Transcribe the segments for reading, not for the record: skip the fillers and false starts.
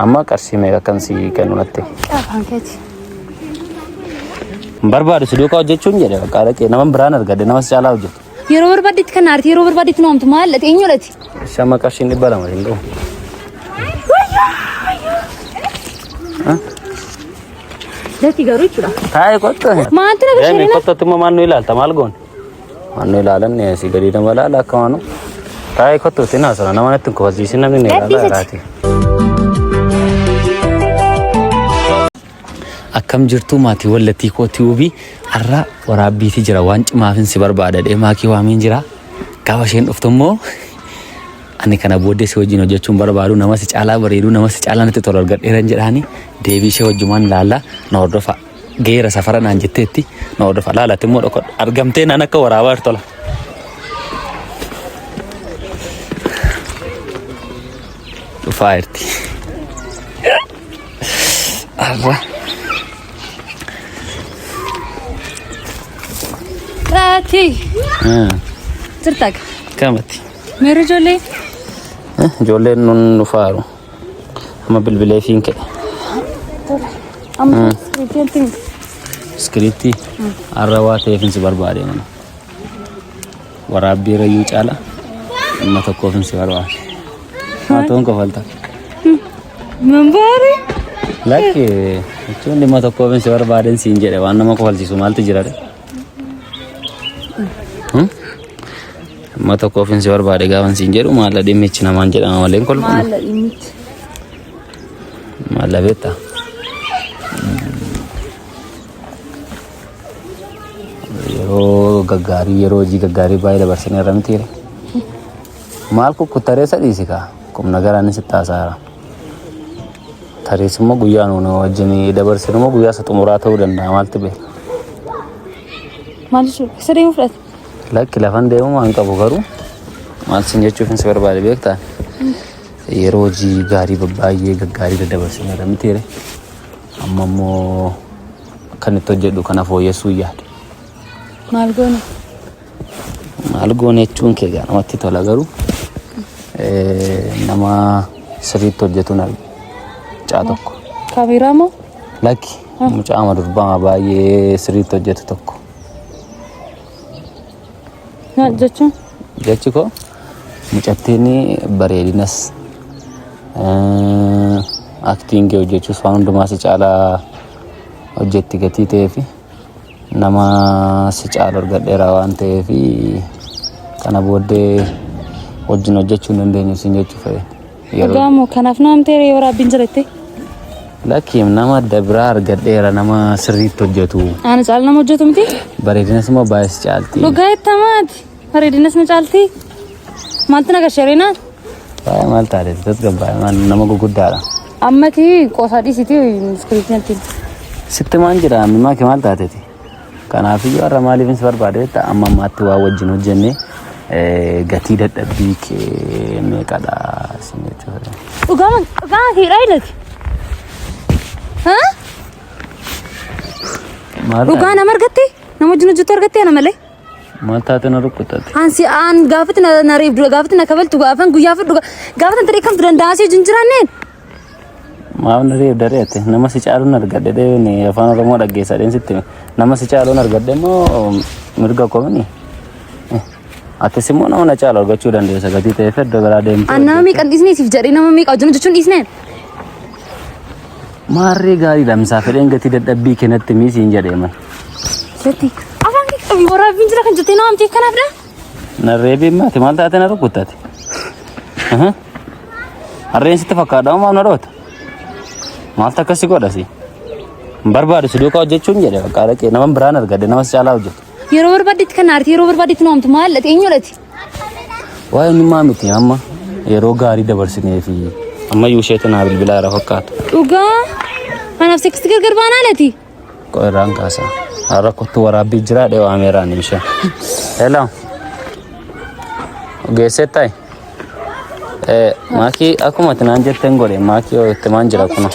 Amma qarshii meeqa kan si kennu natti? Afaan keeti. Barbaadu si duukaa hojjechuun jedhe bakka dhaqee nama biraan argadde nama si caalaa hojjetu. Yeroo barbaadetti kan aartii yeroo barbaadetti noomtu maal ati eenyu lati? Shama qarshiin 200 hin gahu. Lati garuu jechuudha. Taa'ee kottu. Maaltu na gashee? Deemee kottu immoo maannoo ilaalta maal goone? Maannoo ilaalan si gadi nama ilaala akka maanu. Taa'ee kottu itti naasana nama natti hin kofalchiisin namni ni ilaala laati. Akkam jirtu maatii wallattii kootii ubii har'a waraabbiitii jira waan cimaafin si barbaada maakii waamiin jira gaafa isheen dhuftu immoo ani kana booddee si wajjin hojjechuun barbaadu nama si caalaa bareedu nama si caalaa natti tolu argadheeran jedhaani deebii ishee wajjumaan ilaalla na hordofa geera safara naan jetteetti na hordofa laalatti immoo dhokko argamtee naan akka waraabaa tola. Dhufaa jirti. Lati. Cerita ke? Kamati. Meru jole. Jole nun faru. Ama bilbile finke. Amma skripti. Skripti. Arrawate finsi barbade mana. Warabbi rayu cala. Amma tokko finsi barbaade. Maatoon ko falta. Membari. Laki. Cundi ma tokko finsi barbaade siin jedhe waan nama ko falchisu maaltu jira de. Mata kofin si barbaade gaawan siin jedhu maalla dhimmichi namaan jedhama malee kolma. Maalla dhimmichi. Maalla beektaa. Yeroo gaggaarii yeroo hojii gaggaarii baay'ee dabarsanii irra miti. Maal kukkuttaree sadiisi kaa kumna garaan si taasaara. Tareessi immoo guyyaa nuuni wajjin dabarsinu immoo guyyaa isa xumuraa ta'uu danda'a maaltu beeka. Maal jechuudha? Isa deemu fudhate? Lakki lafan deemu waan qabu garuu maal sin jechuuf si barbaade beektaa yeroo hojii gaarii baay'ee gaggaarii daddabarsanii irra miti amma immoo kan itti hojjedhu kana fooyyessuu yaade. Maal goone? Maal goone jechuun kee gaa namatti tola garuu nama sirriitti hojjetuun mucaa tokko. Kaameeraa moo? Lakki mucaa durbaa baay'ee sirriitti hojjetu tokko. Jechuun? Jechi koo mucattiin bareedinas aktiingii hojjechuus waan hundumaa si caalaa hojjetti gatii ta'ee fi nama si caala argadheeraa waan ta'eef kana booddee wajjin hojjechuu hin dandeenyu siin jechuu fa'e. Gaamoo kanaaf naamtee waraabbiin jiratte? Lakki nama adda biraa argadheera nama sirriitti hojjetu. Ana caala nama hojjetu miti? Bareedinas immoo baay'ee si caalti. Dhugaa ittamaati. Bareedinas na caalti. Maaltu na gasheerinaa? Baay'ee maal taatee tasgabbaa'e nama gurguddaadha. Ammati qoosaa dhiisiti iskiriiptii. Sitti maan jira ammaa kee maal taateeti? Kanaafiyyuu har'a maaliif si barbaade amma ammaatti waa wajjin hojjennee gatii dadhabbii kee meeqadha sin jechuudha. Dhugaa keedhaa ilati? Dhugaa nama argatte? Nama wajjin hojjetu argatte ana malee? Maal taate na rukkutatti? Ansi aan gaafatti na reef dura gaafatti na kabaltu gaafan guyyaa fudhu gaafatti tarii kamtu danda'asii wajjin jiraanneen? Maaf na reef dareete nama si caaluun argadde deebiin afaan Oromoo dhaggeessaa deemsitti nama si caaluun argadde immoo mirga komini. Atis immoo nama na caalu argachuu dandeessa gatii ta'eef iddoo biraa deemtu. An nama miiqan dhiisneetiif jedhee nama miiqa hojjennu jechuun dhiisneen? Maarree gaarii lamsaa fedheen gatii dadhabbii kennatti miisiin jedheeman. Sirtii afaan kee qabii waraabbiin jira kan jettee nama amteef kanaafdha? Narreebiin maati maal taate na rukkuttate? Harreen sitti fakkaadha maaf na dhoota? Maaltu akkasii godhasi? Barbaadu si duukaa hojjechuun jedhe bakka dhaqee nama biraan argadde nama si caalaa hojjetu. Yeroo barbaadetti kan aartii yeroo barbaadetti noomtu maal ati eenyu lati? Waa'ee inni maa miti amma yeroo gaarii dabarsinee fi amma yuusheetu naa bilbilaa irra fakkaatu. Dhugaa anaaf seksitti gargar baanaa lati? Qo'irraan kaasaa. Har'a kottu waraabbii jira dhee waameeraan ishee. Hello. Ogeesseet ta'i. Maakii akkuma ati naan jetteen godhe maakii yoo itti maan jira kuna.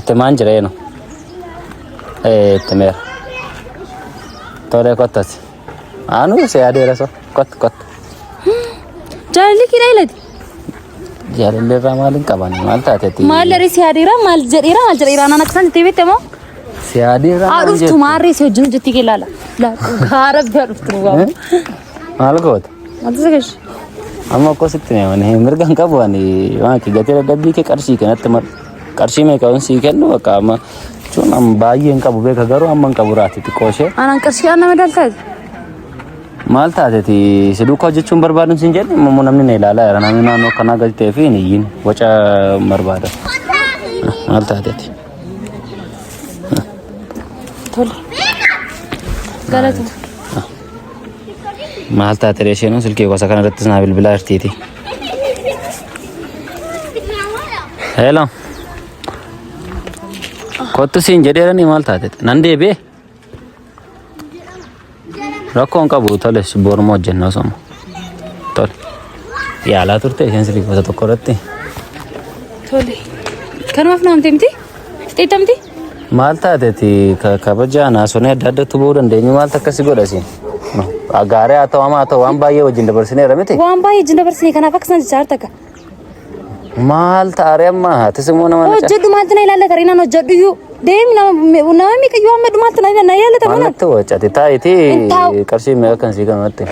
Itti maan jira eno. Itti meera. Tole kottasi. Anu se adeera so kot. Jaalalli kiidhaa ilati? jaalallee irraa maaliin qaban maal taateeti maal siyaadira maal jedhira nana aksan tibete mo siyaadira aduftu maarri si wajjin jetti kelala la gaara aduftu maal goot adusagash amma ko sitti ne wani mirgan qabu ani waan ki gatee dabbii ke qarshii kanatti mar qarshii mee qaban si kennu akka amma chun am baay'een qabu beeka garuu amman qabu raati xiqqooshee anan qarshii anna madaltaat maal taateeti si duukaa jechuun barbaadun sin jedhe immoo namni na ilaalaa jira namni naannoo kanaa galtee fi niyyiin waca barbaada maal taateeti tole galata maal taate reesheenoo silkee gosa kana irrattis naa bilbilaa jirtiiti hello kottu siin jedheeranii maal taateeti nan deebi'e rakkoon qabu tole booruma hojjennoo somo tole yaalaa turte isheen silkee gosa tokko irratti tole kanumaaf naamte miti xixxamti maal taateeti kabajaa naasonee adda addatti bu'uu dandeenyu maal takkasi godhasiin Agare atau ama atau waan baay'ee wajjin dabarsine ramite waan baay'ee wajjin dabarsine kanaaf aksan jaartaka maal taare amma tisimo nama hojjedhu maaltu na ilaalla tarina hojjedhu yu deem nama miqayyu amma maaltu na ilaalla tamana maaltu wacati taayiti qarshii meeqa kan sii kanatti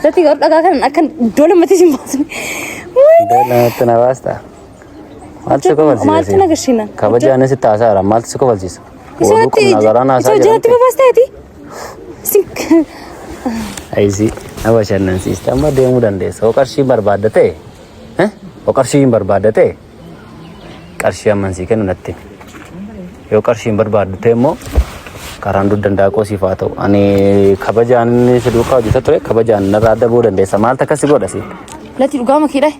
lati gar dhagaa kan akkan dole mati simbaasni dole na basta maaltu ko balsiisa maaltu na gashina kabajaan si taasaara maaltu si ko balsiisa wadu kun nagarana saa jatti babastaati sink aisi abashannan sistem deemu dandeessa qarshii barbaadate qarshii barbaadate qarshii amansi kennu natti yoo qarshii barbaadate immoo karaan duddandaa qoosiifaa ta'u ani kabajaan si duukaa hojjeta ture kabajaan narraa dabuu dandeessa maal takkasi godhasi lati dhugaa makiidha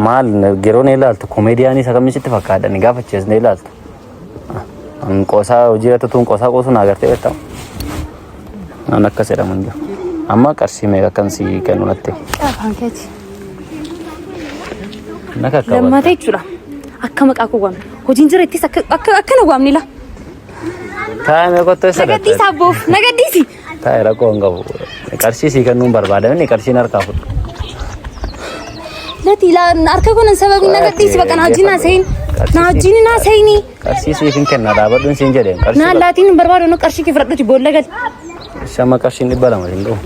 maal yeroo ne ilaaltu komeediyaanii isa kamisitti fakkaadani gaafachees ne ilaaltu an qoosaa hojii irratti tuun qoosaa qoosuu naa gartee beektaa nan akka jedhaman jiru amma qarshii meeqa kan si kennu natti hankeeti naka akka lammata jechuudha akka maqaa koo waamne hojiin jira ittis akka na waamne la taa'ee meeqa qottoo isa nagaddiisi abboof nagaddiisi taa'ee rakkoo hin qabu qarshii si kennuun barbaadamni qarshiin harkaa fudhu lati la harka kunan sababii nagaddiisi baqa na wajjin naa seeyini qarshii siif hin kenna dhaabadhuun siin jedheen qarshii naa laatiin hin barbaadu nu qarshii kee fudhadhuti boolla gal sama qarshii 200 hin gahu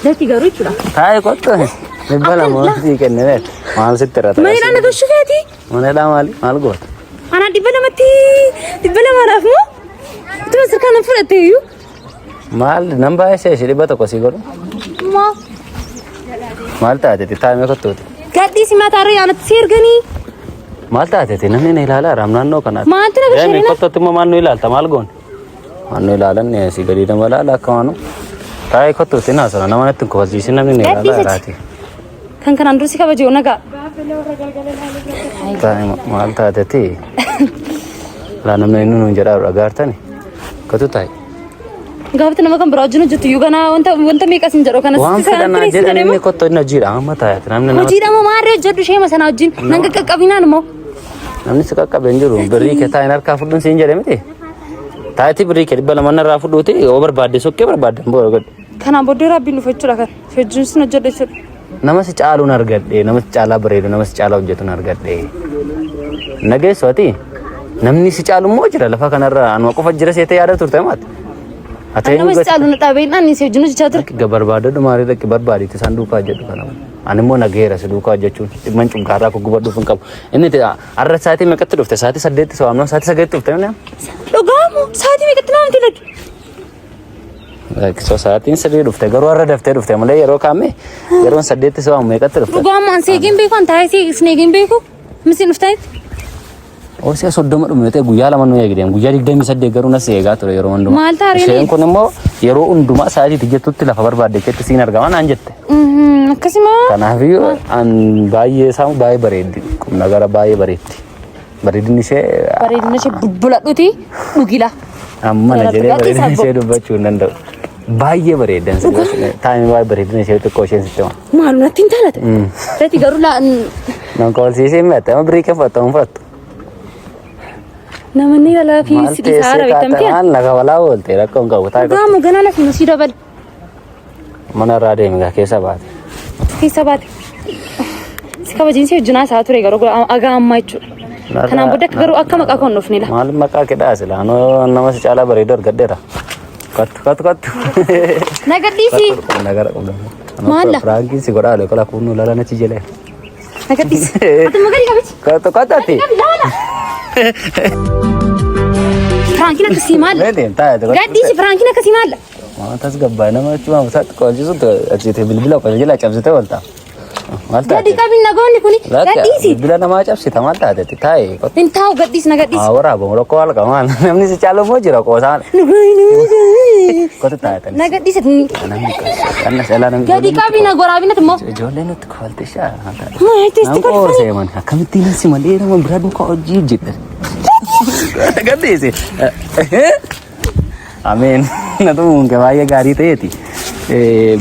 lati garuu jechuudha taa'ee qottoo 200 sii kennee maal sitti irra maal ana goshufeeti maal goota ana 200 naaf moo tu sirkaan fudhatte iyyuu maal nan baay'ee ishee 100 sii godhu moo maal taateeti taa'ee qottooti gadhiisi mataaree aanatti si erganii maal taateeti namni na ilaalaa raamnaannoo kanaatti maaltu na bashirina qottootti immoo maal nu ilaalta maal goon maal nu ilaalan si gadi nama ilaala akka maanu taa'ee qottootti naasana nama natti hin kofalchiisin namni na ilaalaa jiraati kan kanaan dursi kabajee nagaa taa'ee maal taateeti laa namni inni nuun jedhaa dhagaartani katu taa'e gaafata nama kan biraa wajjin hojjetu iyyuu ganaa wanta meeqas hin jedhu kanas waan fedhanaa jedhan inni qottoo inni hojiidha amma taa'eeti namni nama hojiidha moo maarree hojjedhu ishee masana wajjin nan qaqqabinaan immoo namni si qaqqabe hin jiru birrii kee taa'een harkaa fudhuun siin jedhe miti taa'eeti birrii kee 200 narraa fudhuuti yoo barbaadde sokkee barbaadde booda godhe kanaan booddee rabbiin dhufa jechuudha kan hojjechuun sin hojjedha jechuudha nama si caaluun argadhe nama si caalaa bareedu nama si caalaa hojjetuun argadhe nageessu ati namni si caalu immoo jira lafa kanarra anuma qofa jira seetee yaada turte maati nama si caalu na dhaabeen ani si hojjinu jechaa ture ga barbaadadu maali dhaqi barbaaditi san duukaa jedhu kana ani immoo nageera si duukaa jechuun dhimman cunqaaraa ko gubadhuuf hin qabu inni arra saatii meeqatti dhufte saatii 8 soo amnoo saatii 9 dhufte namni dhugaamu saatii meeqatti naamti lagi so saatiin 3 dhufte garuu arra daftee dhufte malee yeroo kaamme yeroon 8 soo ammoo meeqatti dhufte dhugaamu an seegiin beeku an taa'ee seegiin beeku misiin dhufteetti Osi soddoma dhumete guyyaa lama nu eegdeen guyyaa 28 garuu nas eegaa ture yeroo hundumaa maal taaree isheen kun immoo yeroo hundumaa sa'aatii jettutti lafa barbaadde ketti siin argama naan jette akkasuma kanaaf an baay'ee isaa baay'ee bareeddi qumna gara baay'ee bareeddi bareedinni ishee bulbuladhuti dhugila amma na jedhee bareedinni ishee dubbachuu hin danda'u baay'ee bareeddan taa'imni baay'ee bareedinni ishee xiqqoo isheen sitti hima maal natti hin taalate lati garuu nan koolsiisee mi'atte amma birii keeffattu fudhattu namni wala fi sidisaara bitamti maal naga wala oolte rakkoon qabu gaamu ganaa lafi masii dabal Mana raadee migaa keessa baate. Keessa baate. Si kabajinsi hojjunaa isaa ture garuu agaa ammaa jechuudha. Kanaan booda garuu akka maqaa koon dhufnila. Maal maqaa kedhaa sila nama si caalaa bareedu argadheera. Kattu. Nagadhiisi. Nagara qabda. Maalla. Firaankiin si godhaa leekola kunnuu lala nachi jelee. Nagadhiisi. Ati magari qabichi. Kattati. Firaankiin akkasii maalla. Gadhiisi firaankiin akkasii maalla. Maatas gabbaa nama jechuun musaatti qoolchisuutu achitti bilbila qoolchila cabsite walta. Gadi qabin nagoonni kuni gadhiisi. Bilbila namaa cabsita maal taatetti taa'e. Hin taa'u gadhiisi nagadhiisi. Waraaboo rakkoo haala qabu maal namni si caalu moo jira qoosaan. Kotu taa'etan. Nagadhiisi. Namni kanna seelaa namni. Gadi qabin nagoraabinat immoo. Ijoollee nutti kofalti shaa. Maayitisti kofalti. Nama seeman akkamittiin si malee nama biraa duukaa hojii jedhe. Gadhiisi. Ameen. Natuun baay'ee gaarii ta'eeti.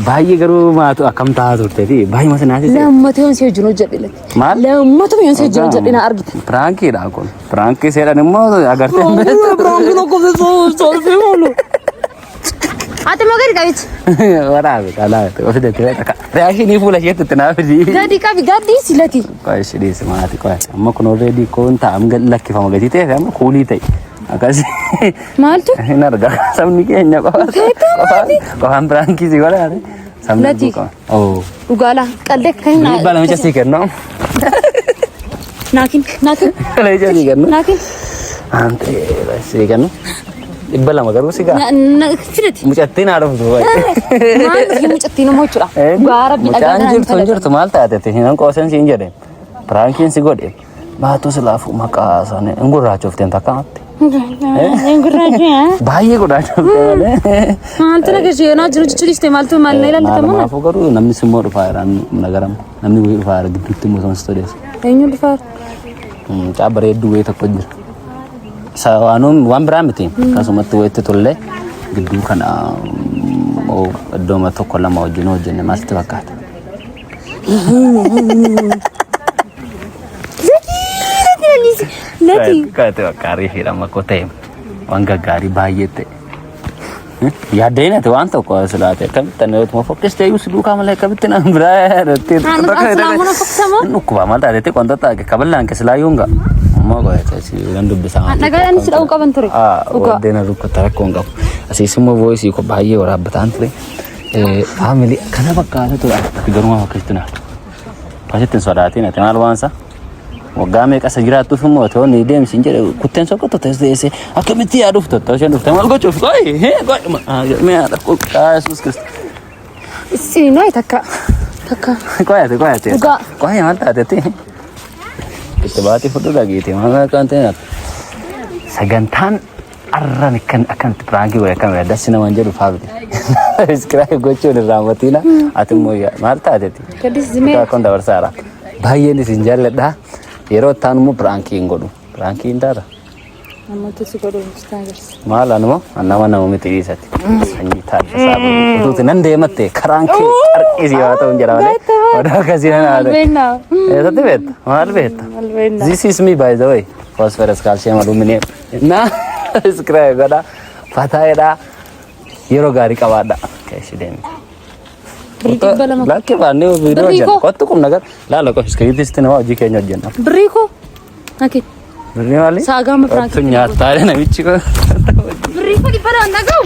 Baay'ee garuu maatu akkam taa'aa turteeti. Baay'ee masinaati. Lammata yoon si wajjin hojjedhe. Maal? Lammata yoon si wajjin hojjedhe na argite. Piraankiidha kun. Piraankii seedhan immoo agartee. Piraankiin akka soolfee malu. Ati moo gadi qabichi? Waraabe kalaate ofi deettee reakshinii fuula isheetti itti naaf di. Gadi qabi gadi silati. Qoy shidhiisi maati qoy. Amma kun already koon taa'am lakkifama gatii ta'e amma kuulii ta'e. Akkas. Maaltu? Hin argaa sabni keenya qofaan piraankii si godhaate. Lati. Oh. Dhugaala qalde kan naa. Bala micha si kennu. Naakin. Bala micha si kennu. Naakin. Ante si kennu. Dhibba lama garuu si gaa. Fidati. Mucattiin haadha fuutuu baay'ee. Maal mucattiin immoo jechuudha. Gaara bidhagaa. Mucaan jirtu maal taatetti hin qoosan siin jedhe. Piraankiin si godhe. Baatu silaafu maqaa sana hin gurraachofteen takkaatti. Baay'ee gurraachofte malee. Maaltu nagashee naa jiru jechuudha maaltu maal na ilaalata mana. Maafuu garuu namni simmoo dhufaa jira nagaram namni wayii dhufaa jira gidduutti immoo sansi toleessa. Eenyu dhufaa? Caa bareedduu wayii tokko jira. Sawaanuun waan biraa miti akkasumatti wayitti tollee gidduu kana iddooma tokko lama wajjin hojjenne maalti fakkaata. Lati. Kate wakari firama kote. Waan gaggaarii baay'ee ta'e. Yaaddeen ati waan tokko silaate akkamitti na yoo fokkistee yoo siduu kaamalee akkamitti na biraa irratti. Asalaamuna fokkisama. Nukkuba maal taatee qontoota kabalaan keessa laayuunga. Ammoo gootee si waan dubbisaa. Nagaan si dhawu qaban ture. Deena rukkata rakkoon qabu. Asiis immoo voice ko baay'ee waraabbataan ture. Family kana bakkaata ture garuma fakkistu na. Pasitti sodaatiin ati maal waansa? Waggaa meeqa isa jiraattuuf immoo ta'uu ni deemsi hin jedhe kutteen soqqotu teessee akkamitti yaaduuf tottoo isheen dhufte maal gochuuf mee haadha qulqullaa Yesuus Kiristoos. Isin nooyi takka. Qoyate. Qoyate maal taatetti. Itti baatii fudhu dhageete maal kan ta'e sagantaan arraan kan akkamitti piraangii godhe akkamitti dassi namaan jedhu faabdi. Iskiraayib gochuun irraa mootiina ati immoo maal taatetti. Gadis zimee. Kun dabarsaara. Baay'een isin jaalladha. Yeroo taan immoo piraankiin godhu. Piraankiin taata. Namoota si godhu mustaagarsi. Maal anuma nama miti dhiisatti. Sanyii taata saabu. Utuuti nan deematte karaankii harkisii haa ta'u hin jedha malee. Odaa akkasii nan haadha. Eessatti beekta? Maal beekta? This is me by the way. Phosphorus calcium aluminum. Na subscribe godha. Fataayedha. Yeroo gaarii qabaadha. Keeshi deemi. Lakke baannee viidiyoo hojjenna. Kottu kun nagar laala qof iskiriitistii nama hojii keenya hojjenna. Birrii koo? Naki. Birrii maali? Saagaama piraankiin. Kottu nyaataa namichi koo. Birrii koo dhibba dhaan dhagahu.